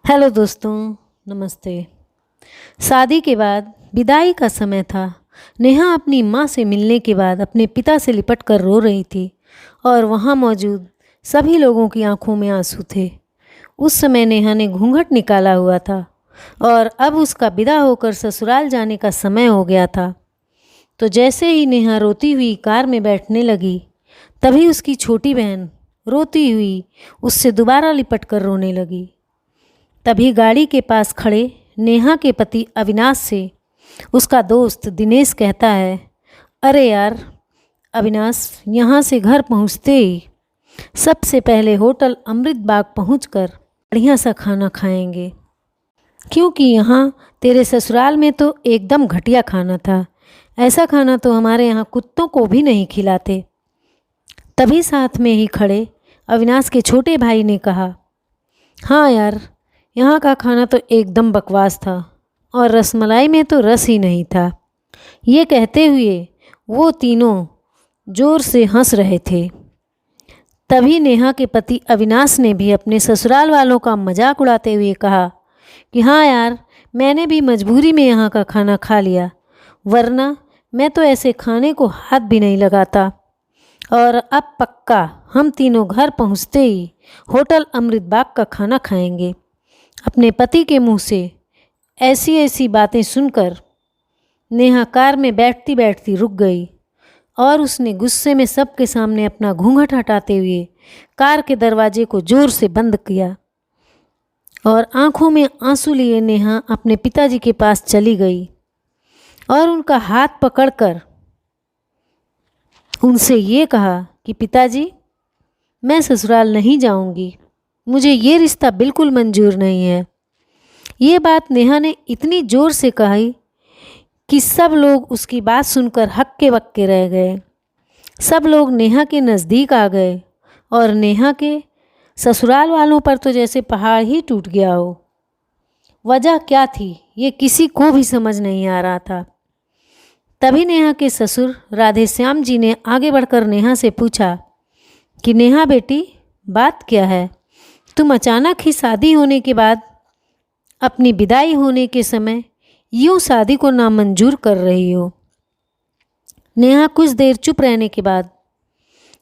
Hello दोस्तों, नमस्ते। शादी के बाद विदाई का समय था। नेहा अपनी माँ से मिलने के बाद अपने पिता से लिपट कर रो रही थी और वहाँ मौजूद सभी लोगों की आंखों में आंसू थे। उस समय नेहा ने घूंघट निकाला हुआ था और अब उसका विदा होकर ससुराल जाने का समय हो गया था। तो जैसे ही नेहा रोती हुई कार में बैठने लगी, तभी उसकी छोटी बहन रोती हुई उससे दोबारा लिपट कर रोने लगी। तभी गाड़ी के पास खड़े नेहा के पति अविनाश से उसका दोस्त दिनेश कहता है, अरे यार अविनाश, यहाँ से घर पहुँचते ही सबसे पहले होटल अमृत बाग पहुँचकर बढ़िया सा खाना खाएंगे, क्योंकि यहाँ तेरे ससुराल में तो एकदम घटिया खाना था। ऐसा खाना तो हमारे यहाँ कुत्तों को भी नहीं खिलाते। तभी साथ में ही खड़े अविनाश के छोटे भाई ने कहा, हाँ यार, यहाँ का खाना तो एकदम बकवास था और रसमलाई में तो रस ही नहीं था। ये कहते हुए वो तीनों जोर से हंस रहे थे। तभी नेहा के पति अविनाश ने भी अपने ससुराल वालों का मजाक उड़ाते हुए कहा कि हाँ यार, मैंने भी मजबूरी में यहाँ का खाना खा लिया, वरना मैं तो ऐसे खाने को हाथ भी नहीं लगाता। और अब पक्का हम तीनों घर पहुँचते ही होटल अमृत बाग का खाना खाएंगे। अपने पति के मुंह से ऐसी ऐसी बातें सुनकर नेहा कार में बैठती बैठती रुक गई और उसने गुस्से में सबके सामने अपना घूंघट हटाते हुए कार के दरवाजे को जोर से बंद किया और आंखों में आंसू लिए नेहा अपने पिताजी के पास चली गई और उनका हाथ पकड़कर उनसे ये कहा कि पिताजी, मैं ससुराल नहीं जाऊंगी, मुझे ये रिश्ता बिल्कुल मंजूर नहीं है। ये बात नेहा ने इतनी ज़ोर से कही कि सब लोग उसकी बात सुनकर हक्के बक्के रह गए। सब लोग नेहा के नज़दीक आ गए और नेहा के ससुराल वालों पर तो जैसे पहाड़ ही टूट गया हो। वजह क्या थी ये किसी को भी समझ नहीं आ रहा था। तभी नेहा के ससुर राधेश्याम जी ने आगे बढ़कर नेहा से पूछा कि नेहा बेटी, बात क्या है? तुम अचानक ही शादी होने के बाद अपनी विदाई होने के समय यूँ शादी को नामंजूर कर रही हो। नेहा कुछ देर चुप रहने के बाद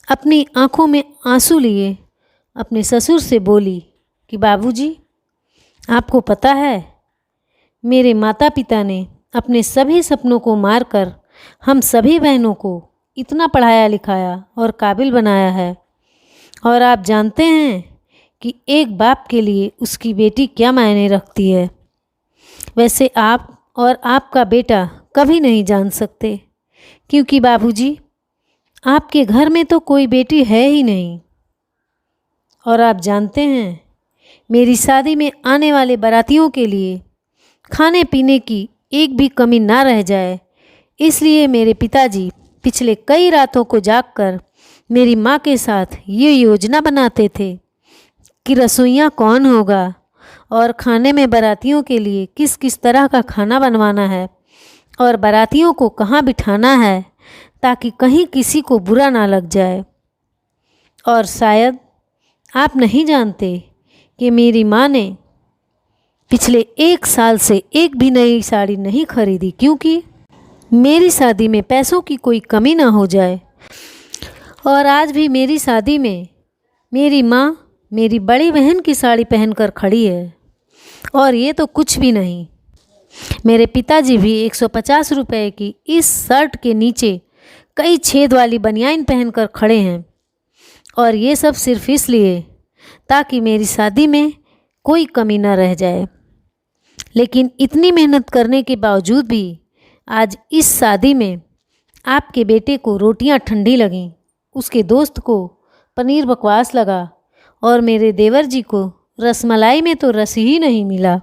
अपनी आंखों में आंसू लिए अपने ससुर से बोली कि बाबूजी, आपको पता है, मेरे माता पिता ने अपने सभी सपनों को मारकर हम सभी बहनों को इतना पढ़ाया लिखाया और काबिल बनाया है, और आप जानते हैं कि एक बाप के लिए उसकी बेटी क्या मायने रखती है। वैसे आप और आपका बेटा कभी नहीं जान सकते, क्योंकि बाबूजी, आपके घर में तो कोई बेटी है ही नहीं। और आप जानते हैं, मेरी शादी में आने वाले बारातियों के लिए खाने पीने की एक भी कमी ना रह जाए, इसलिए मेरे पिताजी पिछले कई रातों को जागकर मेरी माँ के साथ ये योजना बनाते थे कि रसोइया कौन होगा और खाने में बारातियों के लिए किस किस तरह का खाना बनवाना है और बारातियों को कहाँ बिठाना है, ताकि कहीं किसी को बुरा ना लग जाए। और शायद आप नहीं जानते कि मेरी माँ ने पिछले 1 साल से एक भी नई साड़ी नहीं खरीदी, क्योंकि मेरी शादी में पैसों की कोई कमी ना हो जाए। और आज भी मेरी शादी में मेरी माँ मेरी बड़ी बहन की साड़ी पहनकर खड़ी है, और ये तो कुछ भी नहीं, मेरे पिताजी भी 150 रुपए की इस शर्ट के नीचे कई छेद वाली बनियान पहनकर खड़े हैं। और ये सब सिर्फ इसलिए ताकि मेरी शादी में कोई कमी ना रह जाए। लेकिन इतनी मेहनत करने के बावजूद भी आज इस शादी में आपके बेटे को रोटियां ठंडी लगीं, उसके दोस्त को पनीर बकवास लगा और मेरे देवर जी को रसमलाई में तो रस ही नहीं मिला।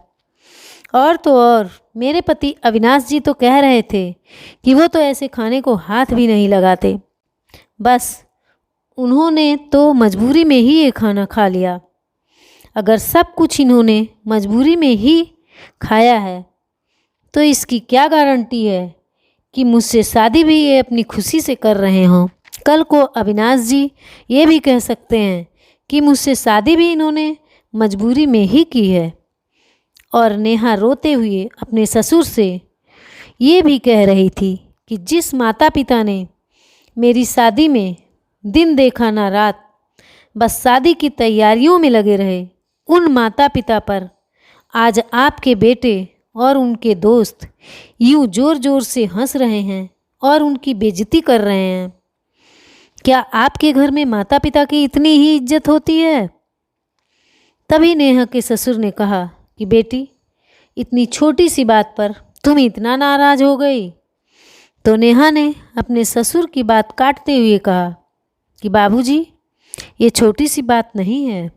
और तो और मेरे पति अविनाश जी तो कह रहे थे कि वो तो ऐसे खाने को हाथ भी नहीं लगाते। बस उन्होंने तो मजबूरी में ही ये खाना खा लिया। अगर सब कुछ इन्होंने मजबूरी में ही खाया है, तो इसकी क्या गारंटी है कि मुझसे शादी भी ये अपनी खुशी से कर रहे हों। कल को अविनाश जी ये भी कह सकते हैं कि मुझसे शादी भी इन्होंने मजबूरी में ही की है। और नेहा रोते हुए अपने ससुर से ये भी कह रही थी कि जिस माता पिता ने मेरी शादी में दिन देखा ना रात, बस शादी की तैयारियों में लगे रहे, उन माता पिता पर आज आपके बेटे और उनके दोस्त यूं जोर जोर से हंस रहे हैं और उनकी बेइज्जती कर रहे हैं। क्या आपके घर में माता पिता की इतनी ही इज्जत होती है? तभी नेहा के ससुर ने कहा कि बेटी, इतनी छोटी सी बात पर तुम इतना नाराज हो गई। तो नेहा ने अपने ससुर की बात काटते हुए कहा कि बाबूजी, ये छोटी सी बात नहीं है।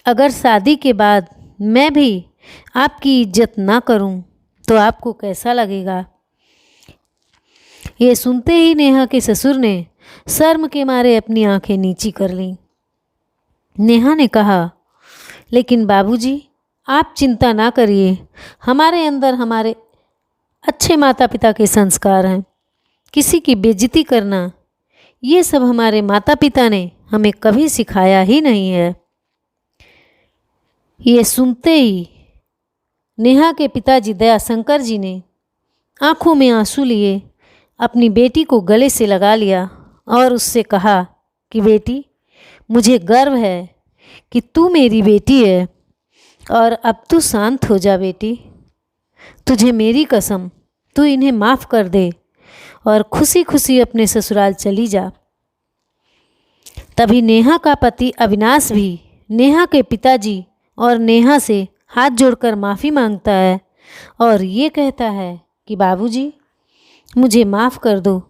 अगर शादी के बाद मैं भी आपकी इज्जत ना करूं तो आपको कैसा लगेगा? ये सुनते ही नेहा के ससुर ने शर्म के मारे अपनी आंखें नीची कर लीं। नेहा ने कहा, लेकिन बाबूजी, आप चिंता ना करिए, हमारे अंदर हमारे अच्छे माता पिता के संस्कार हैं। किसी की बेइज्जती करना, ये सब हमारे माता पिता ने हमें कभी सिखाया ही नहीं है। ये सुनते ही नेहा के पिताजी दयाशंकर जी ने आंखों में आंसू लिए अपनी बेटी को गले से लगा लिया और उससे कहा कि बेटी, मुझे गर्व है कि तू मेरी बेटी है और अब तू शांत हो जा बेटी। तुझे मेरी कसम, तू इन्हें माफ़ कर दे और खुशी खुशी अपने ससुराल चली जा। तभी नेहा का पति अविनाश भी नेहा के पिताजी और नेहा से हाथ जोड़कर माफ़ी मांगता है और ये कहता है कि बाबूजी, मुझे माफ़ कर दो,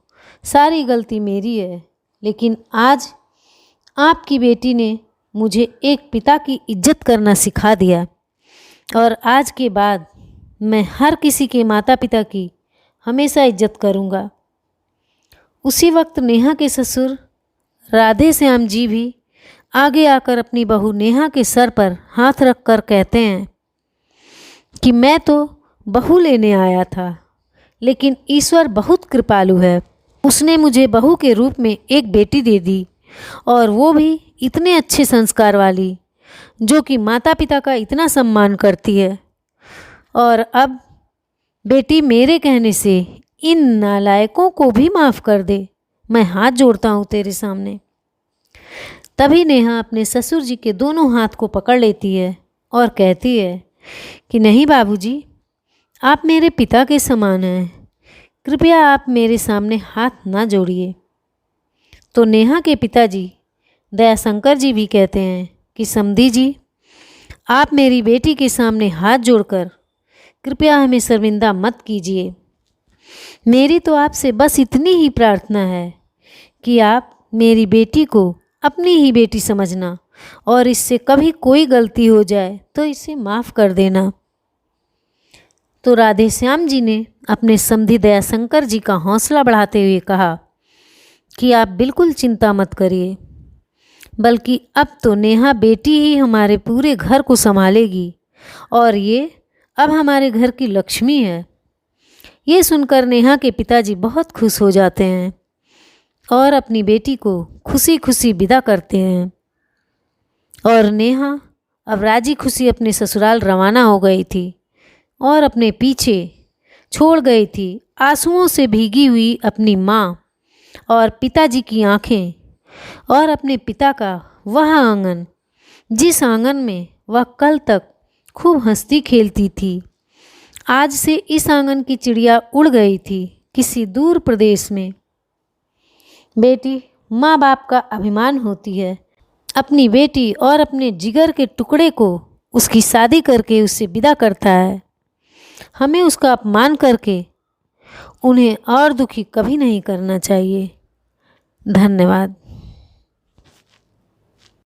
सारी गलती मेरी है, लेकिन आज आपकी बेटी ने मुझे एक पिता की इज्जत करना सिखा दिया और आज के बाद मैं हर किसी के माता पिता की हमेशा इज्जत करूँगा। उसी वक्त नेहा के ससुर राधे श्याम जी भी आगे आकर अपनी बहू नेहा के सर पर हाथ रख कर कहते हैं कि मैं तो बहू लेने आया था, लेकिन ईश्वर बहुत कृपालु है। उसने मुझे बहू के रूप में एक बेटी दे दी और वो भी इतने अच्छे संस्कार वाली, जो कि माता पिता का इतना सम्मान करती है। और अब बेटी, मेरे कहने से इन नालायकों को भी माफ़ कर दे, मैं हाथ जोड़ता हूँ तेरे सामने। तभी नेहा अपने ससुर जी के दोनों हाथ को पकड़ लेती है और कहती है कि नहीं बाबूजी, आप मेरे पिता के समान हैं, कृपया आप मेरे सामने हाथ ना जोड़िए। तो नेहा के पिताजी दयाशंकर जी भी कहते हैं कि समधी जी, आप मेरी बेटी के सामने हाथ जोड़कर कृपया हमें शर्मिंदा मत कीजिए। मेरी तो आपसे बस इतनी ही प्रार्थना है कि आप मेरी बेटी को अपनी ही बेटी समझना और इससे कभी कोई गलती हो जाए तो इसे माफ़ कर देना। तो राधे श्याम जी ने अपने समधी दयाशंकर जी का हौसला बढ़ाते हुए कहा कि आप बिल्कुल चिंता मत करिए, बल्कि अब तो नेहा बेटी ही हमारे पूरे घर को संभालेगी और ये अब हमारे घर की लक्ष्मी है। ये सुनकर नेहा के पिताजी बहुत खुश हो जाते हैं और अपनी बेटी को खुशी खुशी विदा करते हैं। और नेहा अब राजी खुशी अपने ससुराल रवाना हो गई थी और अपने पीछे छोड़ गई थी आंसुओं से भीगी हुई अपनी माँ और पिताजी की आंखें और अपने पिता का वह आंगन, जिस आंगन में वह कल तक खूब हंसती खेलती थी। आज से इस आंगन की चिड़िया उड़ गई थी किसी दूर प्रदेश में। बेटी माँ बाप का अभिमान होती है। अपनी बेटी और अपने जिगर के टुकड़े को उसकी शादी करके उससे विदा करता है। हमें उसका अपमान करके उन्हें और दुखी कभी नहीं करना चाहिए। धन्यवाद।